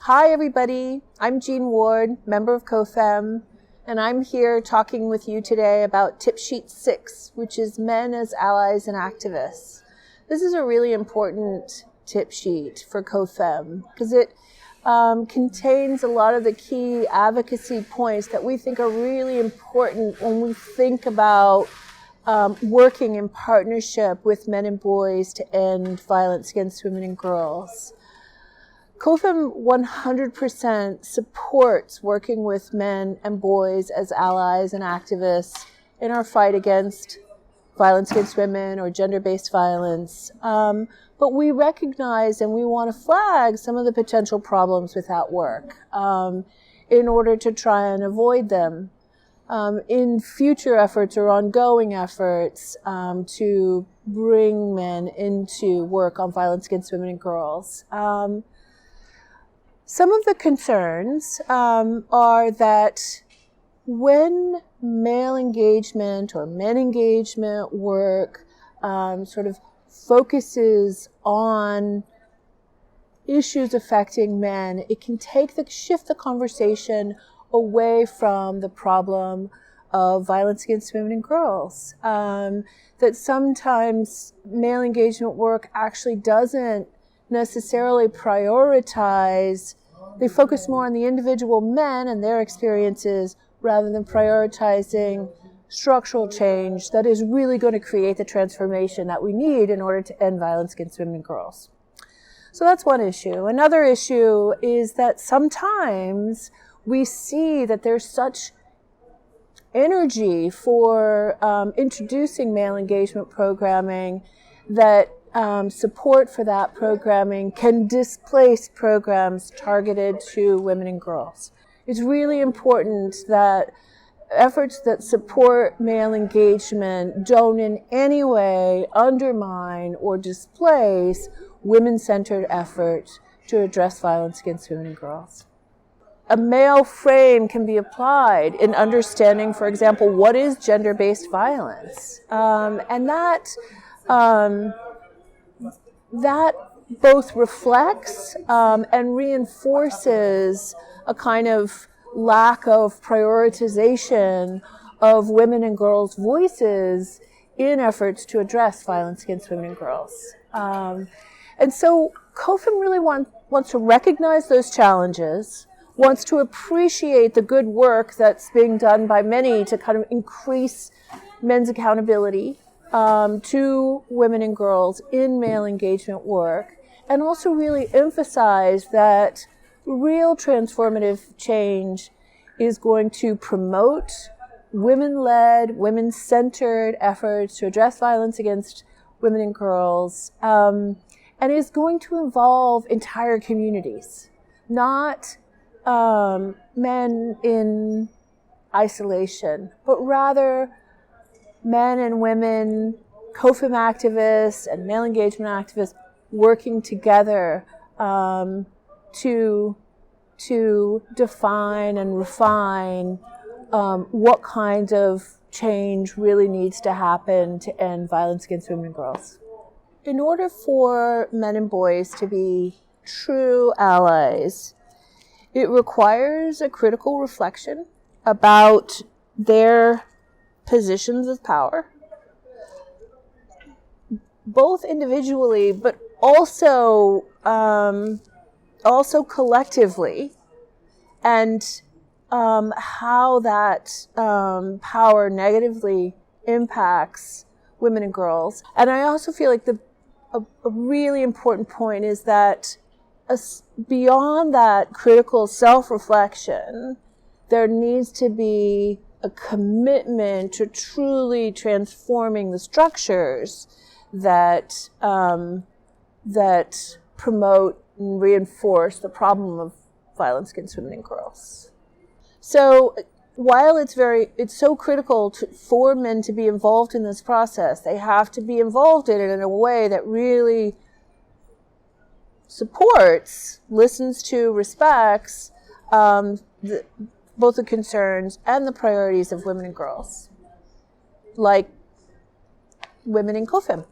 Hi everybody, I'm Jeanne Ward, member of COFEM, and I'm here talking with you today about tip sheet 6, which is men as allies and activists. This is a really important tip sheet for COFEM because it contains a lot of the key advocacy points that we think are really important when we think about working in partnership with men and boys to end violence against women and girls. COFEM 100% supports working with men and boys as allies and activists in our fight against violence against women or gender-based violence. But we recognize and we want to flag some of the potential problems with that work in order to try and avoid them in future efforts or ongoing efforts to bring men into work on violence against women and girls. Some of the concerns are that when male engagement or men engagement work sort of focuses on issues affecting men, it can shift the conversation away from the problem of violence against women and girls. That sometimes male engagement work actually doesn't necessarily prioritize. They focus more on the individual men and their experiences rather than prioritizing structural change that is really going to create the transformation that we need in order to end violence against women and girls. So that's one issue. Another issue is that sometimes we see that there's such energy for introducing male engagement programming that support for that programming can displace programs targeted to women and girls. It's really important that efforts that support male engagement don't in any way undermine or displace women-centered efforts to address violence against women and girls. A male frame can be applied in understanding, for example, what is gender-based violence. And that both reflects and reinforces a kind of lack of prioritization of women and girls' voices in efforts to address violence against women and girls. And so COFEM really wants to recognize those challenges, wants to appreciate the good work that's being done by many to kind of increase men's accountability to women and girls in male engagement work, and also really emphasize that real transformative change is going to promote women-led, women-centered efforts to address violence against women and girls, and is going to involve entire communities, not men in isolation, but rather men and women, COFEM activists and male engagement activists working together to define and refine what kind of change really needs to happen to end violence against women and girls. In order for men and boys to be true allies, it requires a critical reflection about their positions of power, both individually, but also collectively, and how that power negatively impacts women and girls. And I also feel like a really important point is that beyond that critical self-reflection, there needs to be a commitment to truly transforming the structures that promote and reinforce the problem of violence against women and girls. So while it's so critical for men to be involved in this process, they have to be involved in it in a way that really supports, listens to, respects both the concerns and the priorities of women and girls, like women in COFEM,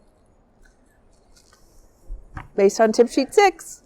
based on tip sheet 6.